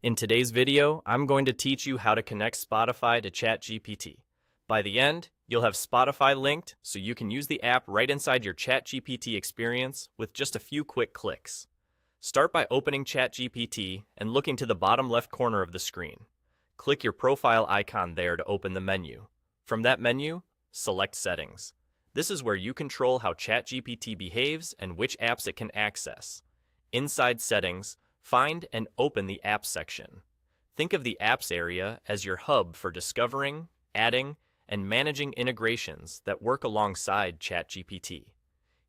In today's video, I'm going to teach you how to connect Spotify to ChatGPT. By the end, you'll have Spotify linked so you can use the app right inside your ChatGPT experience with just a few quick clicks. Start by opening ChatGPT and looking to the bottom left corner of the screen. Click your profile icon there to open the menu. From that menu, select Settings. This is where you control how ChatGPT behaves and which apps it can access. Inside Settings, find and open the Apps section. Think of the Apps area as your hub for discovering, adding, and managing integrations that work alongside ChatGPT.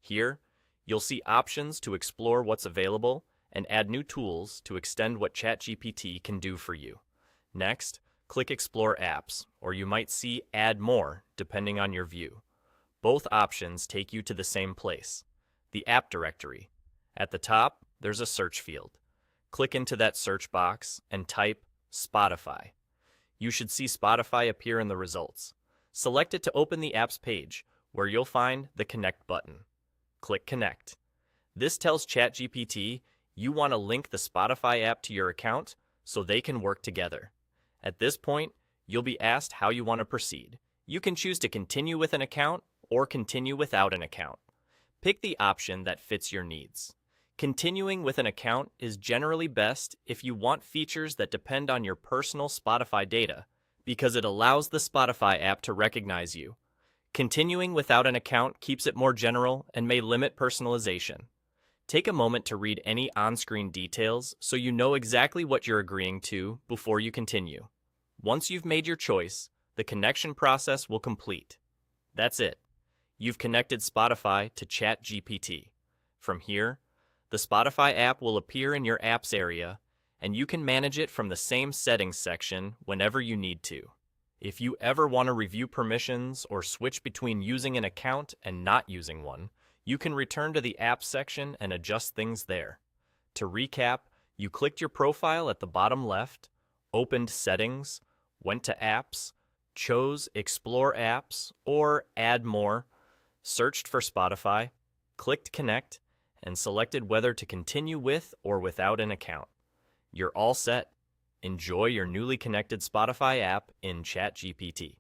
Here, you'll see options to explore what's available and add new tools to extend what ChatGPT can do for you. Next, click Explore Apps, or you might see Add More, depending on your view. Both options take you to the same place, the App Directory. At the top, there's a search field. Click into that search box and type Spotify. You should see Spotify appear in the results. Select it to open the app's page, where you'll find the Connect button. Click Connect. This tells ChatGPT you want to link the Spotify app to your account so they can work together. At this point, you'll be asked how you want to proceed. You can choose to continue with an account or continue without an account. Pick the option that fits your needs. Continuing with an account is generally best if you want features that depend on your personal Spotify data, because it allows the Spotify app to recognize you. Continuing without an account keeps it more general and may limit personalization. Take a moment to read any on-screen details so you know exactly what you're agreeing to before you continue. Once you've made your choice, the connection process will complete. That's it. You've connected Spotify to ChatGPT. From here, the Spotify app will appear in your Apps area, and you can manage it from the same Settings section whenever you need to. If you ever want to review permissions or switch between using an account and not using one, you can return to the Apps section and adjust things there. To recap, you clicked your profile at the bottom left, opened Settings, went to Apps, chose Explore Apps or Add More, searched for Spotify, clicked Connect, and selected whether to continue with or without an account. You're all set. Enjoy your newly connected Spotify app in ChatGPT.